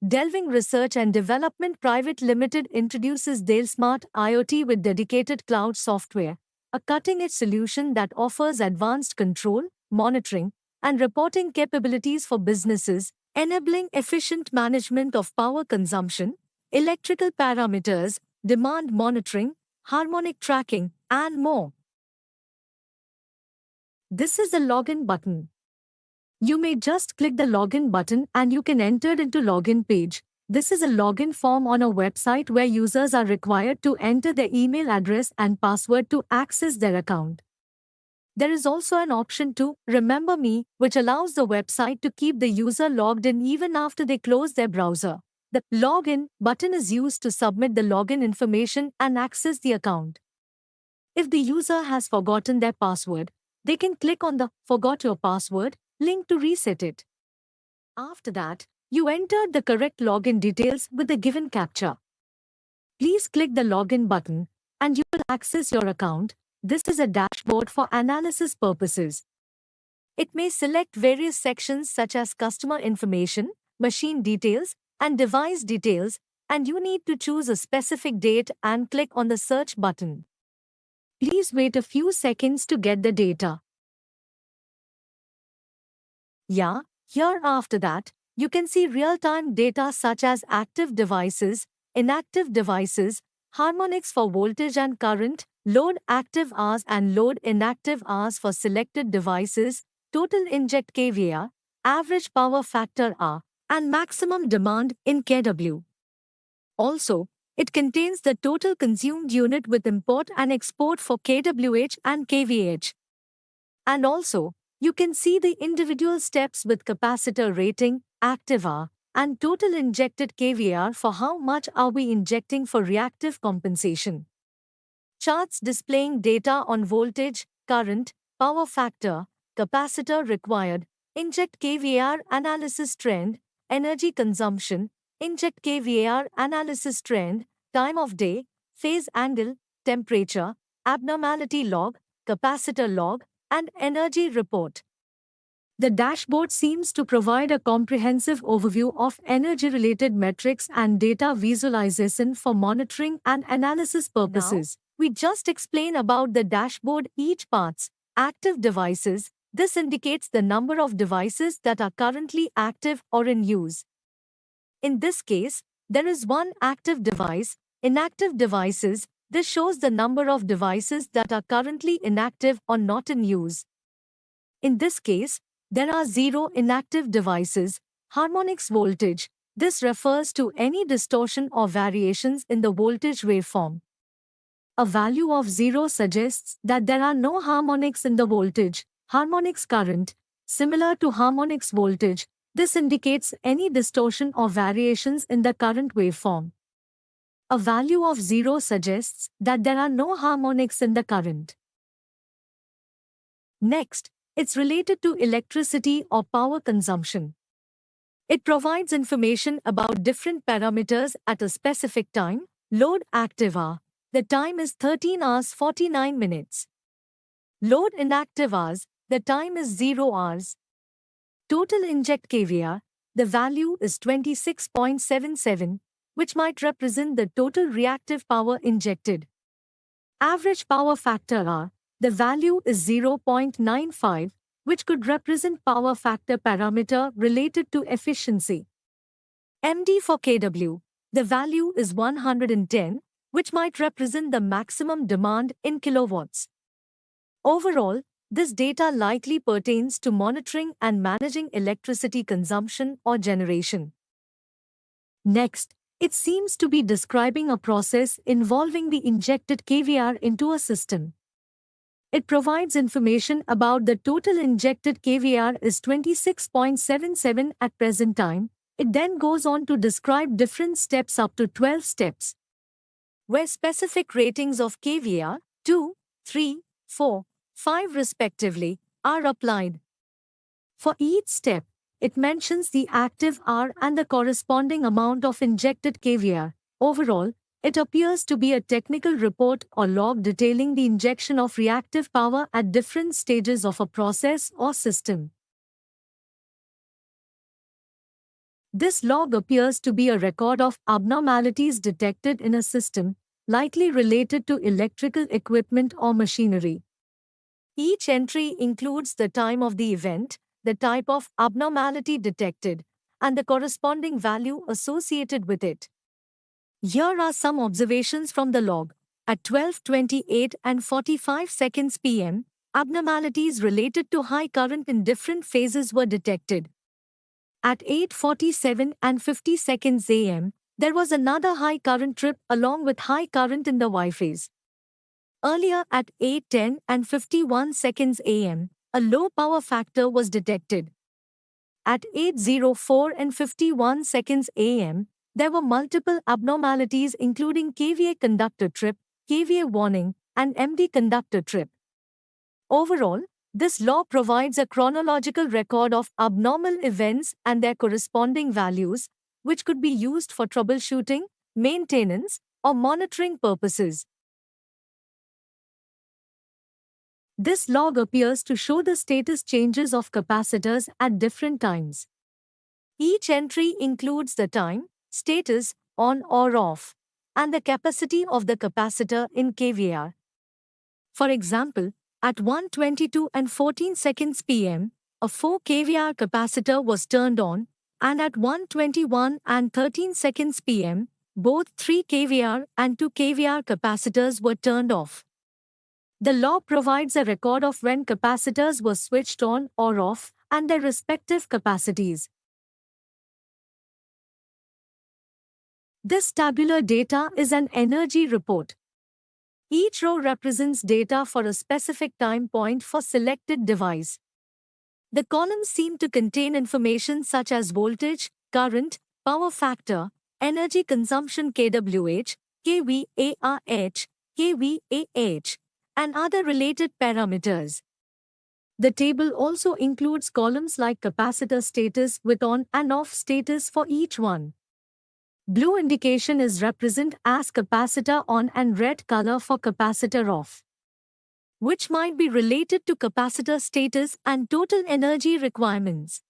Delving Research and Development Private Limited introduces Dale Smart IoT with dedicated cloud software, a cutting-edge solution that offers advanced control, monitoring, and reporting capabilities for businesses, enabling efficient management of power consumption, electrical parameters, demand monitoring, harmonic tracking, and more. This is the login button. You may just click the login button and you can enter into login page. This is a login form on a website where users are required to enter their email address and password to access their account. There is also an option to Remember Me, which allows the website to keep the user logged in even after they close their browser. The Login button is used to submit the login information and access the account. If the user has forgotten their password, they can click on the Forgot Your Password link to reset it. After that, you entered the correct login details with the given captcha. Please click the login button and you will access your account. This is a dashboard for analysis purposes. It may select various sections such as customer information, machine details, and device details, and you need to choose a specific date and click on the search button. Please wait a few seconds to get the data. Here after that, you can see real-time data such as active devices, inactive devices, harmonics for voltage and current, load active hours and load inactive hours for selected devices, total inject kVAR, average power factor R, and maximum demand in kW. Also, it contains the total consumed unit with import and export for kWh and kVH. And also, you can see the individual steps with capacitor rating, active hour, and total injected kVAR for how much are we injecting for reactive compensation. Charts displaying data on voltage, current, power factor, capacitor required, inject kVAR analysis trend, energy consumption, inject kVAR analysis trend, time of day, phase angle, temperature, abnormality log, capacitor log, and energy report. The dashboard seems to provide a comprehensive overview of energy-related metrics and data visualization for monitoring and analysis purposes. Now, we just explain about the dashboard each parts. Active devices. This indicates the number of devices that are currently active or in use. In this case, there is one active device. Inactive devices. This shows the number of devices that are currently inactive or not in use. In this case, there are 0 inactive devices. Harmonics voltage. This refers to any distortion or variations in the voltage waveform. A value of 0 suggests that there are no harmonics in the voltage. Harmonics current. Similar to harmonics voltage, this indicates any distortion or variations in the current waveform. A value of 0 suggests that there are no harmonics in the current. Next, it's related to electricity or power consumption. It provides information about different parameters at a specific time. Load active hour. The time is 13 hours 49 minutes. Load inactive hours. The time is 0 hours. Total inject kVAR. The value is 26.77, which might represent the total reactive power injected. Average power factor R. The value is 0.95, which could represent power factor parameter related to efficiency. MD for kW. The value is 110, which might represent the maximum demand in kilowatts. Overall, this data likely pertains to monitoring and managing electricity consumption or generation. Next, it seems to be describing a process involving the injected kVAR into a system. It provides information about the total injected kVAR is 26.77 at present time. It then goes on to describe different steps up to 12 steps, where specific ratings of kVAR, 2, 3, 4, 5 respectively, are applied. For each step, it mentions the active hour and the corresponding amount of injected kVAR. Overall, it appears to be a technical report or log detailing the injection of reactive power at different stages of a process or system. This log appears to be a record of abnormalities detected in a system, likely related to electrical equipment or machinery. Each entry includes the time of the event, the type of abnormality detected, and the corresponding value associated with it. Here are some observations from the log. At 12:28 and 45 seconds p.m., abnormalities related to high current in different phases were detected. At 8:47 and 50 seconds a.m., there was another high current trip along with high current in the Y phase. Earlier at 8:10 and 51 seconds a.m., a low power factor was detected. At 8:04 and 51 seconds a.m., there were multiple abnormalities including KVA conductor trip, KVA warning, and MD conductor trip. Overall, this law provides a chronological record of abnormal events and their corresponding values, which could be used for troubleshooting, maintenance, or monitoring purposes. This log appears to show the status changes of capacitors at different times. Each entry includes the time, status, on or off, and the capacity of the capacitor in kVAr. For example, at 1:22 and 14 seconds p.m., a 4 kVAr capacitor was turned on, and at 1:21 and 13 seconds p.m., both 3 kVAr and 2 kVAr capacitors were turned off. The law provides a record of when capacitors were switched on or off and their respective capacities. This tabular data is an energy report. Each row represents data for a specific time point for selected device. The columns seem to contain information such as voltage, current, power factor, energy consumption kWh, kVARH, kVAH, and other related parameters. The table also includes columns like capacitor status with on and off status for each one. Blue indication is represented as capacitor on and red color for capacitor off, which might be related to capacitor status and total energy requirements.